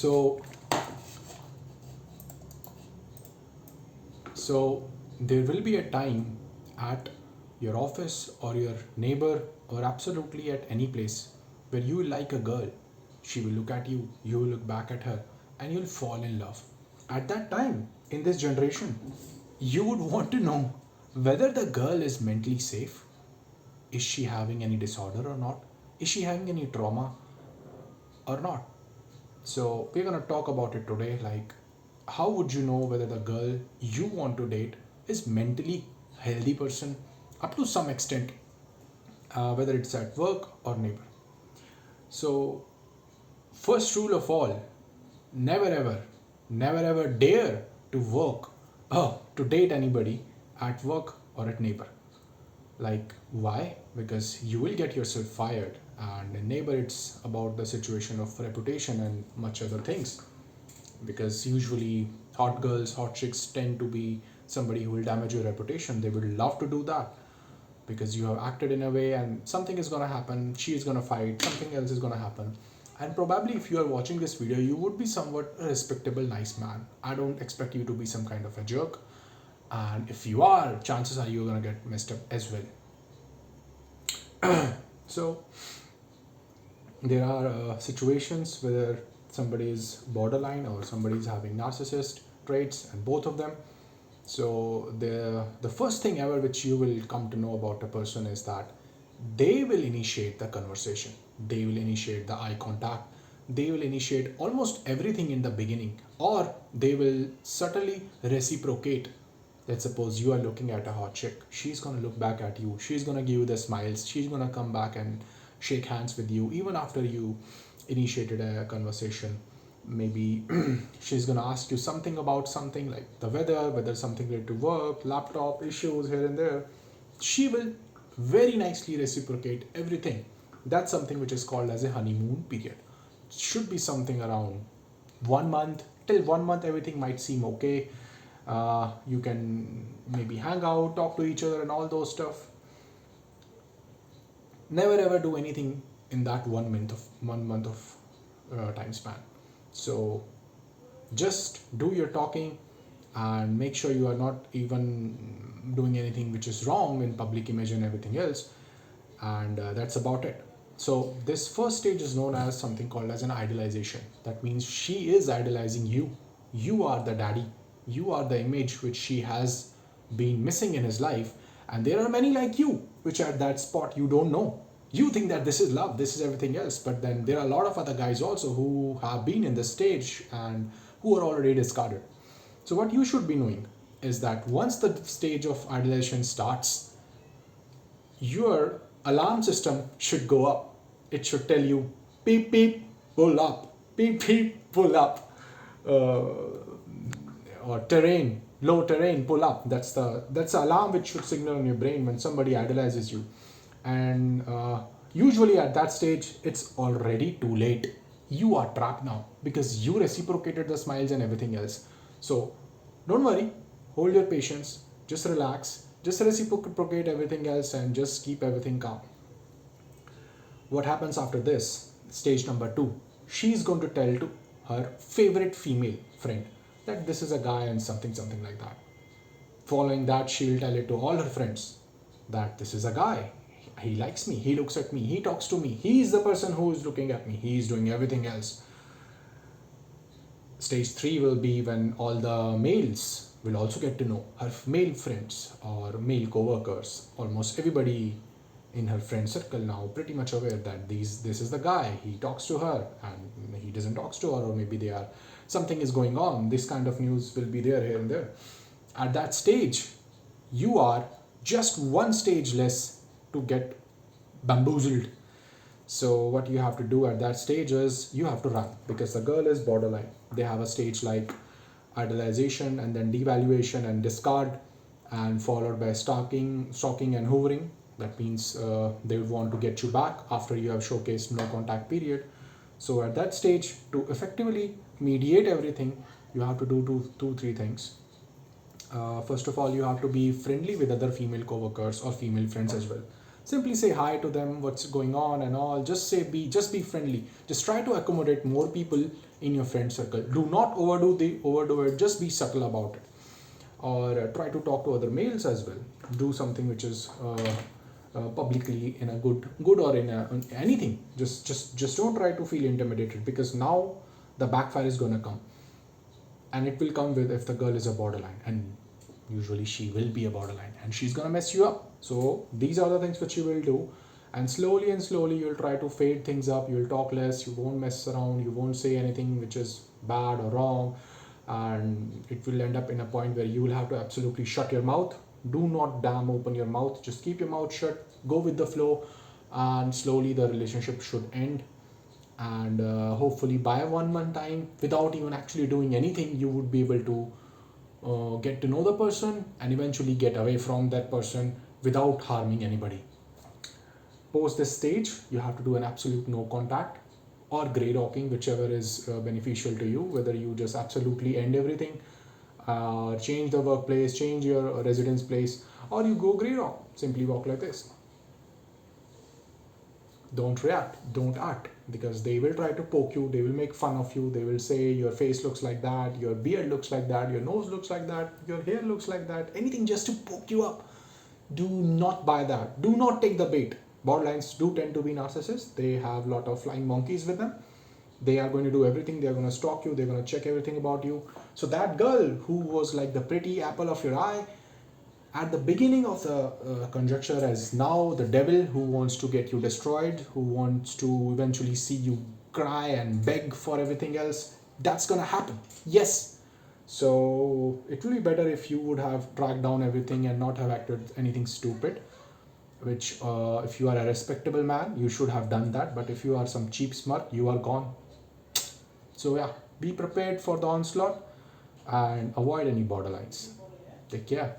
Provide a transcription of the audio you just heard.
So, so there will be a time at your office or your neighbor or absolutely at any place where you like a girl. She will look at you, you will look back at her, and you'll fall in love. At that time, in this generation, you would want to know whether the girl is mentally safe. Is she having any disorder or not? Is she having any trauma or not? So we're gonna talk about it today. Like, how would you know whether the girl you want to date is mentally healthy person up to some extent, whether it's at work or neighbor. So first rule of all, never ever, never ever dare to to date anybody at work or at neighbor. Like, why? Because you will get yourself fired, and in neighbor, it's about the situation of reputation and much other things. Because usually, hot girls, hot chicks tend to be somebody who will damage your reputation. They would love to do that because you have acted in a way, and something is going to happen. She is going to fight, something else is going to happen. And probably, if you are watching this video, you would be somewhat a respectable, nice man. I don't expect you to be some kind of a jerk, and if you are, chances are you're going to get messed up as well. So there are situations where somebody is borderline or somebody is having narcissist traits, and both of them. So the first thing ever which you will come to know about a person is that they will initiate the conversation, they will initiate the eye contact, they will initiate almost everything in the beginning, or they will subtly reciprocate. Let's suppose you are looking at a hot chick, she's going to look back at you, she's going to give you the smiles, she's going to come back and shake hands with you even after you initiated a conversation. Maybe she's going to ask you something about something like the weather, whether something related to work, laptop issues here and there. She will very nicely reciprocate everything. That's something which is called as a honeymoon period. Should be something around 1 month. Till 1 month everything might seem okay. You can maybe hang out, talk to each other and all those stuff. Never ever do anything in that 1 month of time span. So just do your talking and make sure you are not even doing anything which is wrong in public image and everything else, and that's about it. So this first stage is known as something called as an idealization. That means she is idolizing you. You are the daddy, you are the image which she has been missing in his life, and there are many like you which are at that spot you don't know. You think that this is love, this is everything else, but then there are a lot of other guys also who have been in this stage and who are already discarded. So what you should be knowing is that once the stage of idealization starts, your alarm system should go up. It should tell you beep beep pull up, beep beep pull up, or terrain, low terrain, pull up. That's the alarm which should signal in your brain when somebody idolizes you. And usually at that stage it's already too late. You are trapped now because you reciprocated the smiles and everything else. So don't worry, hold your patience, just relax, just reciprocate everything else and just keep everything calm. What happens after this? Stage number 2. She's going to tell to her favorite female friend that this is a guy and something like that. Following that, she will tell it to all her friends that this is a guy. He likes me, he looks at me, he talks to me, he is the person who is looking at me, he is doing everything else. Stage 3 will be when all the males will also get to know her male friends or male co-workers. Almost everybody in her friend circle now pretty much aware that this is the guy, he talks to her and he doesn't talk to her, or maybe they are something is going on. This kind of news will be there here and there. At that stage, you are just one stage less to get bamboozled. So what you have to do at that stage is you have to run, because the girl is borderline. They have a stage like idolization and then devaluation and discard, and followed by stalking and hoovering. That means they would want to get you back after you have showcased no contact period. So at that stage, to effectively mediate everything, you have to do three things. First of all, you have to be friendly with other female co-workers or female friends as well. Simply say hi to them, what's going on and all. Just be friendly. Just try to accommodate more people in your friend circle. Do not overdo it. Just be subtle about it, or try to talk to other males as well. Do something which is publicly in a good or in anything. Just don't try to feel intimidated, because now the backfire is gonna come, and it will come with if the girl is a borderline, and usually she will be a borderline, and she's gonna mess you up. So these are the things which you will do, and slowly you'll try to fade things up. You'll talk less, you won't mess around, you won't say anything which is bad or wrong, and it will end up in a point where you will have to absolutely shut your mouth. Do not damn open your mouth, just keep your mouth shut, go with the flow, and slowly the relationship should end. And hopefully by one time, without even actually doing anything, you would be able to get to know the person and eventually get away from that person without harming anybody. Post this stage, you have to do an absolute no contact or grey rocking, whichever is beneficial to you. Whether you just absolutely end everything, change the workplace, change your residence place, or you go grey rock. Simply walk like this. Don't react, don't act, because they will try to poke you, they will make fun of you, they will say your face looks like that, your beard looks like that, your nose looks like that, your hair looks like that, anything just to poke you up. Do not buy that, do not take the bait. Borderlines do tend to be narcissists. They have a lot of flying monkeys with them. They are going to do everything, they are going to stalk you, they're going to check everything about you. So that girl who was like the pretty apple of your eye at the beginning of the conjecture as now the devil who wants to get you destroyed, who wants to eventually see you cry and beg for everything else, that's gonna happen. Yes. So it will be better if you would have tracked down everything and not have acted anything stupid, which if you are a respectable man, you should have done that. But if you are some cheap smart, you are gone. So yeah, be prepared for the onslaught and avoid any borderlines. Take care.